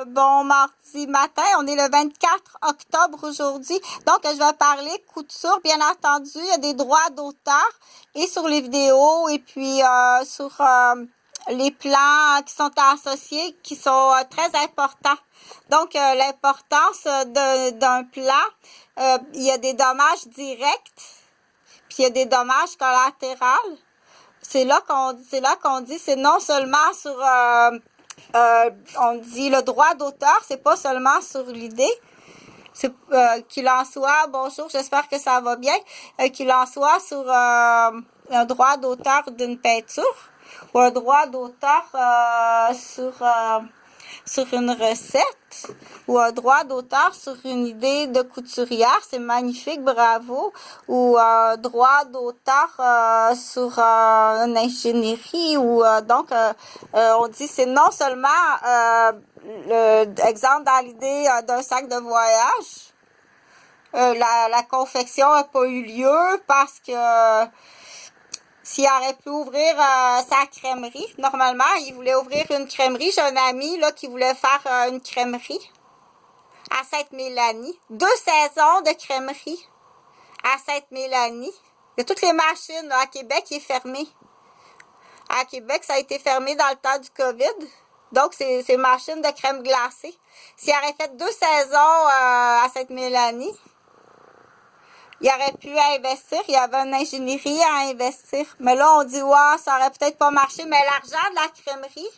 Bon mardi matin, on est le 24 octobre aujourd'hui. Donc, je vais parler couture. Bien entendu, il y a des droits d'auteur et sur les vidéos et puis sur les plans qui sont associés, qui sont très importants. Donc, l'importance d'un plan, il y a des dommages directs, puis il y a des dommages collatéraux. C'est là qu'on dit, c'est non seulement sur... on dit le droit d'auteur, c'est pas seulement sur l'idée. C'est qu'il en soit, bonjour, j'espère que ça va bien, qu'il en soit sur un droit d'auteur d'une peinture ou un droit d'auteur sur une recette ou un droit d'auteur sur une idée de couturière, c'est magnifique, bravo, ou un droit d'auteur sur une ingénierie ou donc on dit c'est non seulement exemple dans l'idée d'un sac de voyage, la confection n'a pas eu lieu parce que s'il aurait pu ouvrir sa crèmerie, normalement, il voulait ouvrir une crèmerie. J'ai un ami là, qui voulait faire une crèmerie à Sainte-Mélanie. 2 saisons de crèmerie à Sainte-Mélanie. Il y a toutes les machines là, à Québec qui est fermé. À Québec, ça a été fermé dans le temps du COVID. Donc, c'est machines de crème glacée. S'il aurait fait 2 saisons à Sainte-Mélanie, il aurait pu investir, il y avait une ingénierie à investir. Mais là, on dit, ouais, ça aurait peut-être pas marché. Mais l'argent de la crèmerie,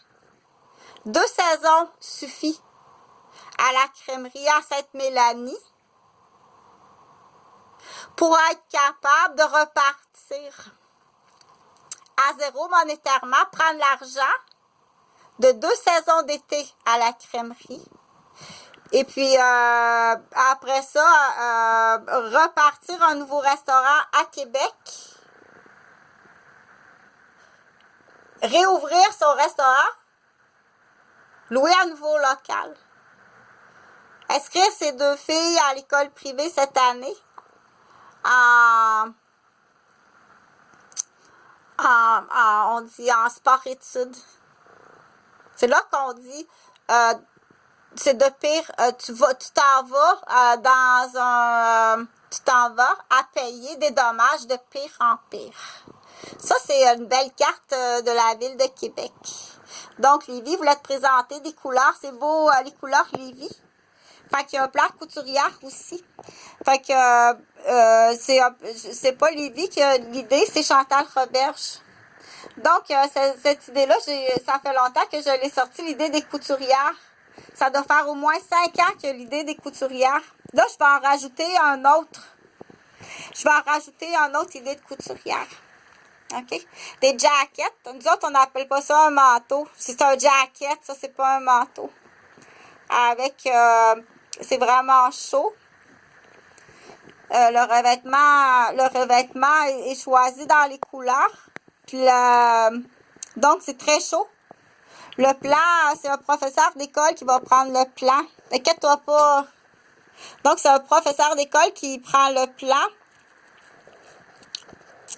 2 saisons suffit à la crèmerie à Sainte-Mélanie pour être capable de repartir à zéro monétairement, prendre l'argent de 2 saisons d'été à la crèmerie. Et puis, après ça, repartir un nouveau restaurant à Québec. Réouvrir son restaurant. Louer un nouveau local. Inscrire ses 2 filles à l'école privée cette année. On dit en sport-études. C'est là qu'on dit... c'est de pire, tu t'en vas à payer des dommages de pire en pire. Ça, c'est une belle carte de la ville de Québec. Donc, Lévis voulait te présenter des couleurs. C'est beau, les couleurs Lévis. Fait qu'il y a un plan couturière aussi. Fait que c'est pas Lévis qui a l'idée, c'est Chantal Roberge. Donc, cette idée-là, ça fait longtemps que je l'ai sortie, l'idée des couturières. Ça doit faire au moins 5 ans qu'il y a l'idée des couturières. Là, je vais en rajouter un autre. Je vais en rajouter une autre idée de couturière. OK? Des jackets. Nous autres, on n'appelle pas ça un manteau. C'est un jacket, ça, c'est pas un manteau. Avec, c'est vraiment chaud. Le revêtement est choisi dans les couleurs. Puis, donc, c'est très chaud. Le plan, c'est un professeur d'école qui va prendre le plan. Inquiète-toi pas. Donc, c'est un professeur d'école qui prend le plan.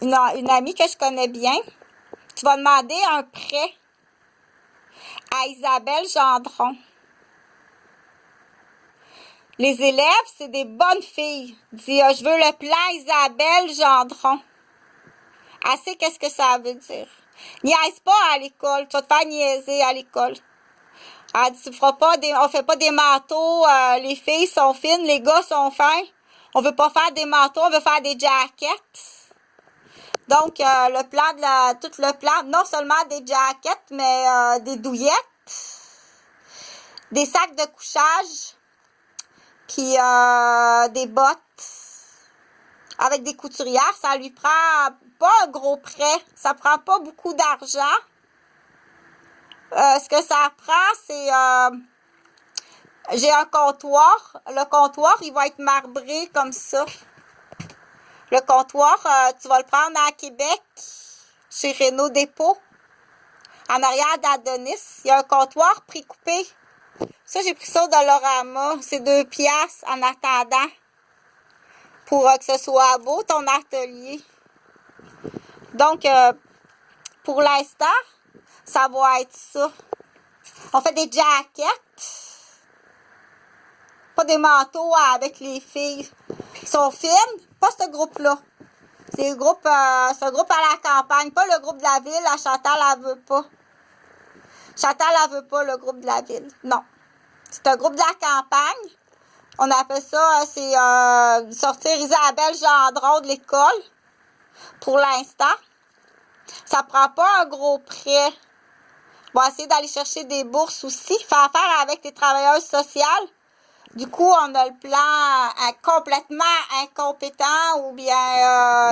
Une amie que je connais bien. Tu vas demander un prêt à Isabelle Gendron. Les élèves, c'est des bonnes filles. Dis, je veux le plan Isabelle Gendron. Elle sait qu'est-ce que ça veut dire. Niaise pas à l'école. Tu vas te faire niaiser à l'école. Elle dit, on fait pas des manteaux. Les filles sont fines, les gars sont fins. On veut pas faire des manteaux, on veut faire des jackets. Donc, tout le plan, non seulement des jackets, mais des douillettes, des sacs de couchage, puis des bottes. Avec des couturières, ça lui prend pas un gros prêt. Ça prend pas beaucoup d'argent. Ce que ça prend, c'est... j'ai un comptoir. Le comptoir, il va être marbré comme ça. Le comptoir, tu vas le prendre à Québec, chez Renault Dépôt, en arrière d'Adonis. Il y a un comptoir prix-coupé. Ça, j'ai pris ça de Lorama. C'est 2 piastres en attendant. Pour que ce soit beau, ton atelier. Donc, pour l'instant, ça va être ça. On fait des jackets. pas des manteaux avec les filles. Ils sont fines, pas ce groupe-là. C'est le groupe, ce groupe à la campagne, pas le groupe de la ville. La Chantal, elle veut pas. Chantal, elle veut pas le groupe de la ville. Non. C'est un groupe de la campagne. On appelle ça, c'est sortir Isabelle Gendron de l'école. Pour l'instant. Ça prend pas un gros prêt. On va essayer d'aller chercher des bourses aussi. Faire affaire avec des travailleuses sociales. Du coup, on a le plan complètement incompétent ou bien